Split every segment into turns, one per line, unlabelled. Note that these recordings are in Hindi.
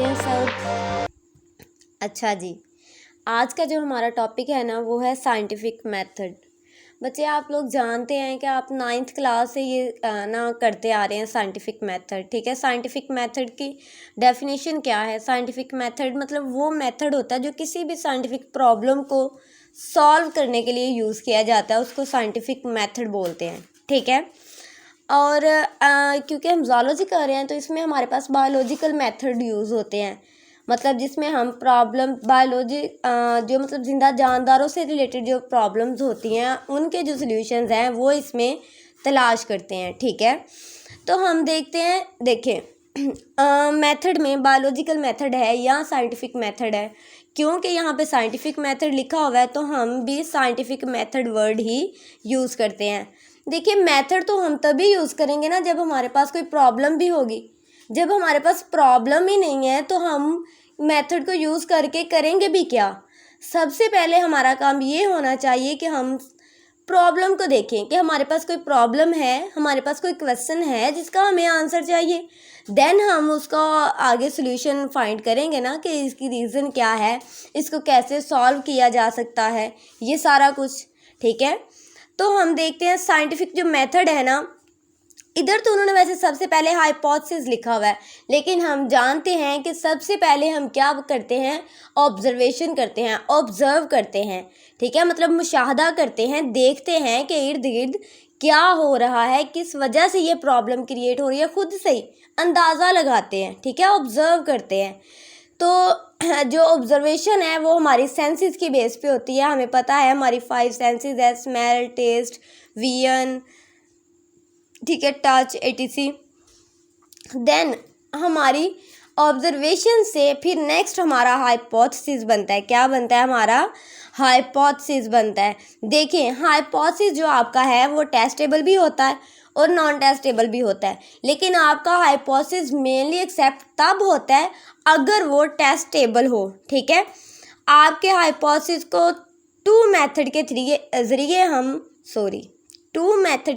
कैसे हैं सब। अच्छा जी, आज का जो हमारा टॉपिक है ना वो है साइंटिफिक मेथड। बच्चे आप लोग जानते हैं कि आप 9th क्लास से ये ना करते आ रहे हैं साइंटिफिक मेथड। ठीक है, साइंटिफिक मेथड की डेफिनेशन क्या है। साइंटिफिक मेथड मतलब वो मेथड होता है जो किसी भी साइंटिफिक प्रॉब्लम को सॉल्व करने के लिए यूज़ किया जाता है, उसको साइंटिफिक मेथड बोलते हैं। ठीक है, और क्योंकि हम ज़ूलॉजी कर रहे हैं तो इसमें हमारे पास बायोलॉजिकल मेथड यूज़ होते हैं, मतलब जिसमें हम प्रॉब्लम बायोलॉजी जो मतलब जिंदा जानदारों से रिलेटेड जो प्रॉब्लम्स होती हैं उनके जो सॉल्यूशंस हैं वो इसमें तलाश करते हैं। ठीक है, तो हम देखते हैं, देखें मेथड में बायोलॉजिकल मेथड है या साइंटिफिक मेथड है। क्योंकि यहाँ पे साइंटिफिक मेथड लिखा हुआ है तो हम भी साइंटिफिक मेथड वर्ड ही यूज़ करते हैं। देखिए, मेथड तो हम तभी यूज़ करेंगे ना जब हमारे पास कोई प्रॉब्लम भी होगी। जब हमारे पास प्रॉब्लम ही नहीं है तो हम मेथड को यूज़ करके करेंगे भी क्या। सबसे पहले हमारा काम ये होना चाहिए कि हम प्रॉब्लम को देखें कि हमारे पास कोई प्रॉब्लम है, हमारे पास कोई क्वेश्चन है जिसका हमें आंसर चाहिए। देन हम उसका आगे सॉल्यूशन फाइंड करेंगे ना कि इसकी रीज़न क्या है, इसको कैसे सॉल्व किया जा सकता है, ये सारा कुछ। ठीक है, तो हम देखते हैं साइंटिफिक जो मेथड है ना, इधर तो उन्होंने वैसे सबसे पहले हाइपोथेसिस लिखा हुआ है, लेकिन हम जानते हैं कि सबसे पहले हम क्या करते हैं, ऑब्जर्वेशन करते हैं, ऑब्जर्व करते हैं। ठीक है, मतलब मुशाहदा करते हैं, देखते हैं कि इर्द गिर्द क्या हो रहा है, किस वजह से ये प्रॉब्लम क्रिएट हो रही है, खुद से ही अंदाज़ा लगाते हैं। ठीक है, ऑब्जर्व करते हैं। तो जो ऑब्जर्वेशन है वो हमारी सेंसेस की बेस पे होती है। हमें पता है हमारी 5 सेंसेस है, स्मेल, टेस्ट, विजन, ठीक है, टच, एटीसी। देन हमारी ऑब्जर्वेशन से फिर नेक्स्ट हमारा हाइपोथेसिस बनता है। क्या बनता है, हमारा हाइपोथेसिस बनता है। देखिए, हाइपोथेसिस जो आपका है वो टेस्टेबल भी होता है और नॉन टेस्टेबल भी होता है, लेकिन आपका हाइपोथेसिस मेनली एक्सेप्ट तब होता है अगर वो टेस्टेबल हो। ठीक है, आपके हाइपोथेसिस को टू मेथड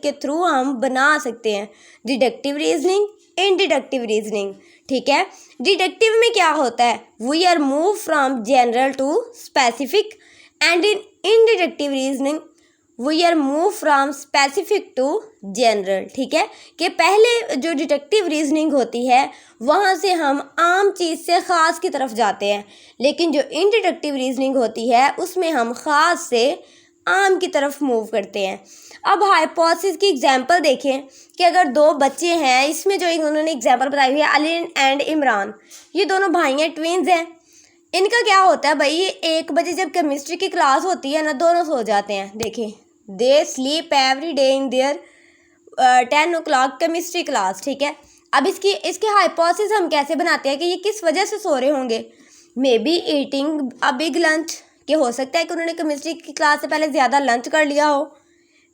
के थ्रू हम बना सकते हैं, डिडक्टिव रीजनिंग, इंडिडक्टिव रीजनिंग। ठीक है, डिडक्टिव में क्या होता है, we are move from general to specific, and in inductive reasoning we are move from specific to general. ठीक है, कि पहले जो डिडक्टिव रीजनिंग होती है वहाँ से हम आम चीज़ से ख़ास की तरफ जाते हैं, लेकिन जो इंडिडक्टिव रीजनिंग होती है उसमें हम ख़ास से आम की तरफ मूव करते हैं। अब हाइपोथेसिस की एग्जांपल देखें कि अगर दो बच्चे हैं, इसमें जो उन्होंने एग्जांपल बताई हुई है अली एंड इमरान, ये दोनों भाई हैं, ट्विन्स हैं। इनका क्या होता है भाई, 1 बजे जब केमिस्ट्री की क्लास होती है ना, दोनों सो जाते हैं। देखें, they sleep every day in their 10 o'clock chemistry class. ठीक है, अब इसके हाइपोथेसिस हम कैसे बनाते हैं कि ये किस वजह से सो रहे होंगे। May be eating a big lunch, कि हो सकता है कि उन्होंने केमिस्ट्री की क्लास से पहले ज़्यादा लंच कर लिया हो।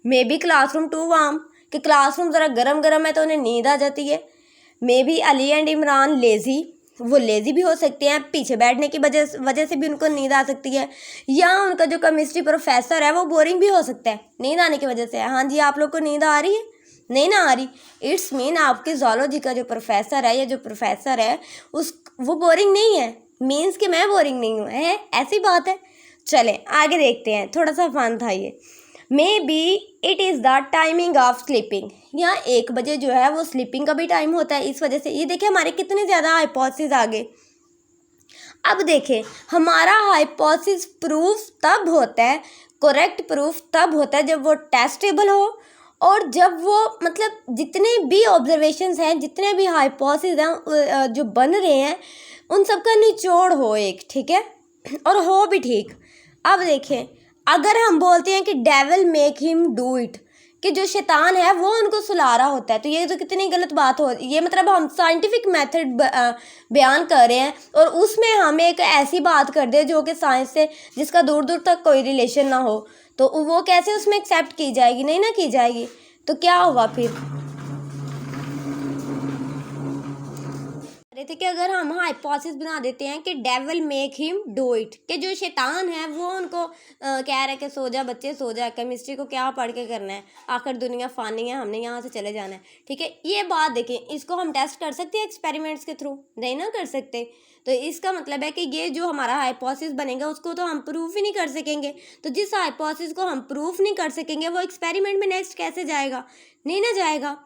Maybe classroom too warm, कि क्लासरूम ज़रा गर्म गर्म है तो उन्हें नींद आ जाती है। May be Ali and Imran lazy, वो लेज़ी भी हो सकते हैं, पीछे बैठने की वजह से भी उनको नींद आ सकती है। या उनका जो केमिस्ट्री प्रोफेसर है वो बोरिंग भी हो सकता है, नींद आने की वजह से। हाँ जी, आप लोग को नींद आ रही है, नहीं ना आ रही, इट्स मीन आपके ज़ूलॉजी का जो प्रोफेसर है या जो प्रोफेसर है वो बोरिंग नहीं है, मीन्स कि मैं बोरिंग नहीं हूँ, है ऐसी बात है। चलें आगे देखते हैं, थोड़ा सा फन था ये। May be it is the timing of sleeping, यहाँ 1 बजे जो है वो स्लीपिंग का भी टाइम होता है, इस वजह से। ये देखिए हमारे कितने ज़्यादा हाइपोथेसिस आ गए। अब देखें, हमारा हाइपोथेसिस प्रूफ तब होता है, करेक्ट प्रूफ तब होता है जब वो टेस्टेबल हो, और जब वो मतलब जितने भी ऑब्जर्वेशंस हैं, जितने भी हाइपोथेसिस हैं जो बन रहे हैं, उन सब का निचोड़ हो एक। ठीक है, और हो भी ठीक। अब देखें, अगर हम बोलते हैं कि devil make him do it, कि जो शैतान है वो उनको सुला रहा होता है, तो ये तो कितनी गलत बात हो। ये मतलब हम साइंटिफिक मेथड बयान कर रहे हैं और उसमें हम एक ऐसी बात कर दे जो कि साइंस से जिसका दूर दूर तक कोई रिलेशन ना हो, तो वो कैसे उसमें एक्सेप्ट की जाएगी, नहीं ना की जाएगी। तो क्या हुआ फिर, अरे थे कि अगर हम हाइपोथेसिस बना देते हैं कि devil make him do it, कि जो शैतान है वो उनको कह रहा है कि सो जा बच्चे सो जा, केमिस्ट्री को क्या पढ़ के करना है, आखिर दुनिया फानी है, हमने यहाँ से चले जाना है। ठीक है, ये बात देखें, इसको हम टेस्ट कर सकते हैं एक्सपेरिमेंट्स के थ्रू? नहीं ना कर सकते। तो इसका मतलब है कि ये जो हमारा हाइपोथेसिस बनेगा उसको तो हम प्रूफ ही नहीं कर सकेंगे। तो जिस हाइपोथेसिस को हम प्रूफ नहीं कर सकेंगे वो एक्सपेरिमेंट में नेक्स्ट कैसे जाएगा? नहीं ना जाएगा।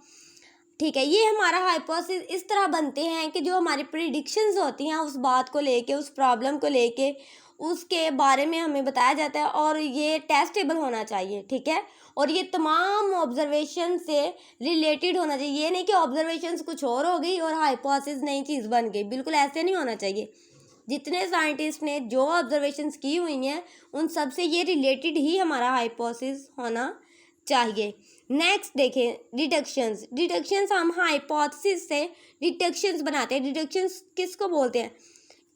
ठीक है, ये हमारा हाइपोथेसिस इस तरह बनते हैं कि जो हमारी प्रिडिक्शंस होती हैं उस बात को लेके, उस प्रॉब्लम को लेके, उसके बारे में हमें बताया जाता है और ये टेस्टेबल होना चाहिए। ठीक है, और ये तमाम ऑब्जर्वेशन से रिलेटेड होना चाहिए। ये नहीं कि ऑब्जर्वेशंस कुछ और हो गई और हाइपोथेसिस नई चीज़ बन गई, बिल्कुल ऐसे नहीं होना चाहिए। जितने साइंटिस्ट ने जो ऑब्जर्वेशंस की हुई हैं उन सब से ये रिलेटेड ही हमारा हाइपोथेसिस होना चाहिए। नेक्स्ट देखें डिडक्शंस। डिडक्शंस हम हाइपोथेसिस से डिडक्शंस बनाते हैं। डिडक्शंस किसको बोलते हैं?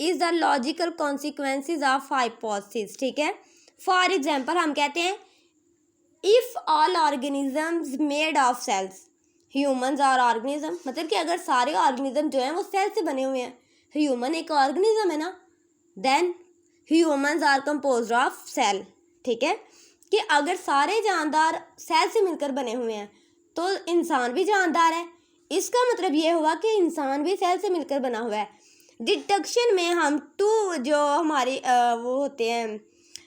Is the logical consequences of hypothesis. ठीक है, फॉर एग्जांपल हम कहते हैं if all organisms made of cells, humans are organism, मतलब कि अगर सारे ऑर्गेनिज्म जो हैं वो सेल से बने हुए हैं, ह्यूमन एक ऑर्गेनिज्म है ना, then humans are composed of cell. ठीक है, कि अगर सारे जानदार सेल से मिलकर बने हुए हैं तो इंसान भी जानदार है। इसका मतलब ये हुआ कि इंसान भी सेल से मिलकर बना हुआ है। डिडक्शन में हम टू जो हमारे वो होते हैं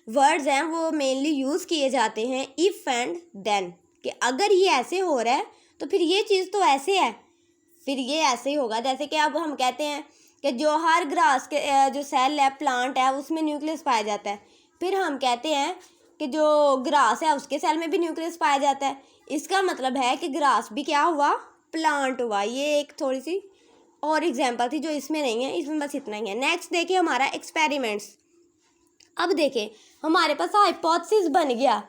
वर्ड्स हैं वो मेनली यूज़ किए जाते हैं, इफ़ एंड देन, कि अगर ये ऐसे हो रहा है तो फिर ये चीज़ तो ऐसे है, फिर ये ऐसे ही होगा। जैसे कि अब हम कहते हैं कि जो हर ग्रास के जो सेल है, प्लांट है, उसमें न्यूक्लियस पाया जाता है। फिर हम कहते हैं कि जो ग्रास है उसके सेल में भी न्यूक्लियस पाया जाता है। इसका मतलब है कि ग्रास भी क्या हुआ? प्लांट हुआ। ये एक थोड़ी सी और एग्जांपल थी जो इसमें नहीं है, इसमें बस इतना ही है। नेक्स्ट देखिए हमारा एक्सपेरिमेंट्स। अब देखें हमारे पास हाइपोथेसिस बन गया,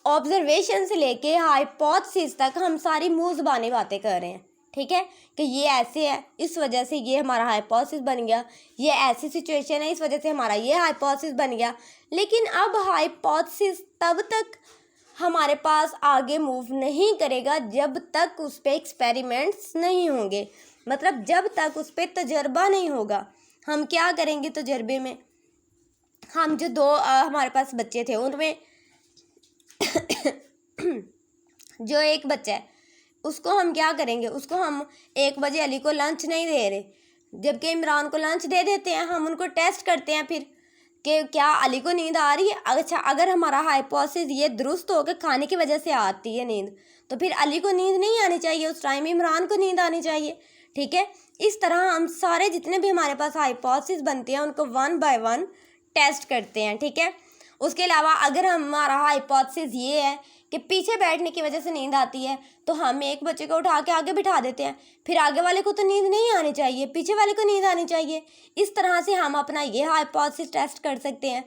ऑब्जर्वेशन से लेके हाइपोथेसिस तक हम सारी मुँह ज़बानी बातें कर रहे हैं। ठीक है, कि ये ऐसे है इस वजह से ये हमारा हाइपोथेसिस बन गया, ये ऐसी सिचुएशन है इस वजह से हमारा ये हाइपोथेसिस बन गया। लेकिन अब हाइपोथेसिस तब तक हमारे पास आगे मूव नहीं करेगा जब तक उस पर एक्सपेरिमेंट्स नहीं होंगे, मतलब जब तक उस पर तजर्बा नहीं होगा। हम क्या करेंगे तजर्बे में? हम जो दो हमारे पास बच्चे थे उनमें जो एक बच्चा है उसको हम क्या करेंगे? उसको हम 1 बजे अली को लंच नहीं दे रहे, जबकि इमरान को लंच दे देते हैं। हम उनको टेस्ट करते हैं फिर कि क्या अली को नींद आ रही है। अच्छा, अगर हमारा हाइपोथेसिस ये दुरुस्त हो कि खाने की वजह से आती है नींद, तो फिर अली को नींद नहीं आनी चाहिए, उस टाइम इमरान को नींद आनी चाहिए। ठीक है, इस तरह हम सारे जितने भी हमारे पास हाइपोथेसिस बनते हैं उनको 1 बाय 1 टेस्ट करते हैं। ठीक है, उसके अलावा अगर हमारा हाइपोथेसिस ये है कि पीछे बैठने की वजह से नींद आती है तो हम एक बच्चे को उठा के आगे बिठा देते हैं, फिर आगे वाले को तो नींद नहीं आनी चाहिए, पीछे वाले को नींद आनी चाहिए। इस तरह से हम अपना ये हाइपोथेसिस टेस्ट कर सकते हैं।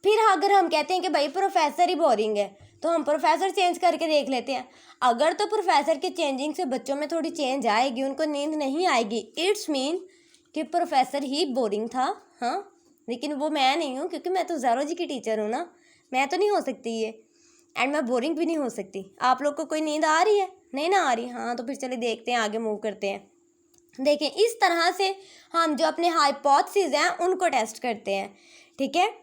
फिर अगर हम कहते हैं कि भाई प्रोफेसर ही बोरिंग है तो हम प्रोफेसर चेंज करके देख लेते हैं। अगर तो प्रोफेसर के चेंजिंग से बच्चों में थोड़ी चेंज आएगी, उनको नींद नहीं आएगी, इट्स मीन कि प्रोफेसर ही बोरिंग था। हाँ, लेकिन वो मैं नहीं हूँ क्योंकि मैं तो ज़ीरोलॉजी की टीचर हूँ ना, मैं तो नहीं हो सकती ये, एंड मैं बोरिंग भी नहीं हो सकती। आप लोग को कोई नींद आ रही है? नहीं ना आ रही? हाँ, तो फिर चलिए देखते हैं, आगे मूव करते हैं। देखें इस तरह से हम जो अपने हाइपोथेसिस हैं उनको टेस्ट करते हैं। ठीक है,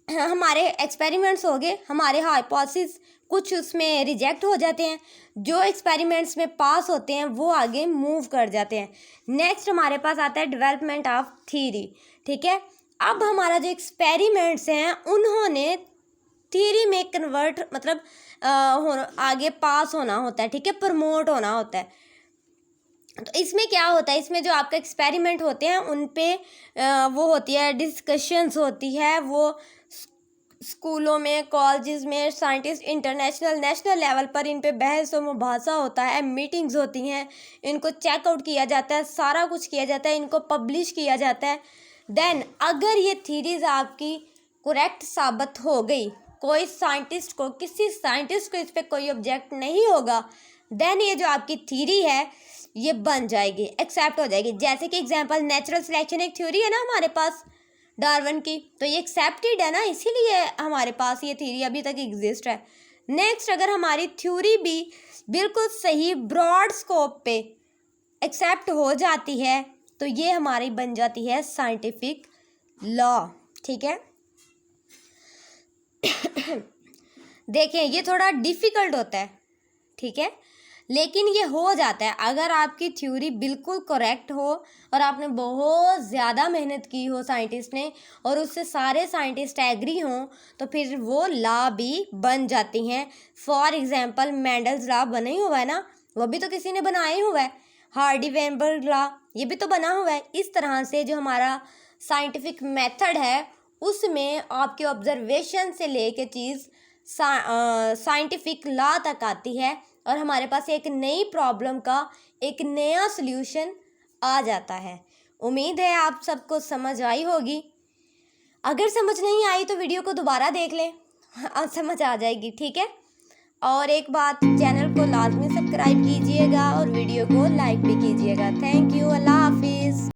हमारे एक्सपेरिमेंट्स हो गए, हमारे हाइपोथेसिस कुछ उसमें रिजेक्ट हो जाते हैं, जो एक्सपेरिमेंट्स में पास होते हैं वो आगे मूव कर जाते हैं। नेक्स्ट हमारे पास आता है डेवलपमेंट ऑफ थ्योरी। ठीक है, अब हमारा जो एक्सपेरिमेंट्स हैं उन्होंने थ्योरी में कन्वर्ट, मतलब आगे पास होना होता है। ठीक है, प्रमोट होना होता है। तो इसमें क्या होता है? इसमें जो आपका एक्सपेरिमेंट होते हैं उन पे वो होती है डिस्कशंस होती है, वो स्कूलों में, कॉलेजेस में, साइंटिस्ट इंटरनेशनल नेशनल लेवल पर इन पे बहस और मुबाहसा होता है, मीटिंग्स होती हैं, इनको चेकआउट किया जाता है, सारा कुछ किया जाता है, इनको पब्लिश किया जाता है। देन अगर ये थीरीज आपकी करेक्ट साबित हो गई, कोई साइंटिस्ट को, किसी साइंटिस्ट को इस पर कोई ऑब्जेक्ट नहीं होगा, देन ये जो आपकी थ्योरी है ये बन जाएगी, एक्सेप्ट हो जाएगी। जैसे कि एग्जांपल नेचुरल सिलेक्शन एक थ्योरी है ना हमारे पास डार्विन की, तो ये एक्सेप्टेड है ना, इसीलिए हमारे पास ये थ्योरी अभी तक एग्जिस्ट है। नेक्स्ट, अगर हमारी थ्योरी भी बिल्कुल सही ब्रॉड स्कोप पे एक्सेप्ट हो जाती है तो ये हमारी बन जाती है साइंटिफिक लॉ। ठीक है, देखिए ये थोड़ा डिफ़िकल्ट होता है, ठीक है, लेकिन ये हो जाता है अगर आपकी थ्योरी बिल्कुल करेक्ट हो और आपने बहुत ज़्यादा मेहनत की हो साइंटिस्ट ने, और उससे सारे साइंटिस्ट एग्री हों, तो फिर वो लॉ भी बन जाती हैं। फॉर एग्जांपल मेंडल्स लॉ बना ही हुआ है ना, वो भी तो किसी ने बनाया ही हुआ है। हार्डी-वेनबर्ग लॉ ये भी तो बना हुआ है। इस तरह से जो हमारा साइंटिफिक मेथड है उसमें आपके ऑब्जर्वेशन से लेके चीज़ साइंटिफिक लॉ तक आती है और हमारे पास एक नई प्रॉब्लम का एक नया सल्यूशन आ जाता है। उम्मीद है आप सबको समझ आई होगी। अगर समझ नहीं आई तो वीडियो को दोबारा देख लें, समझ आ जाएगी। ठीक है, और एक बात, चैनल को लाजमी सब्सक्राइब कीजिएगा और वीडियो को लाइक भी कीजिएगा। थैंक यू, अल्लाह हाफिज़।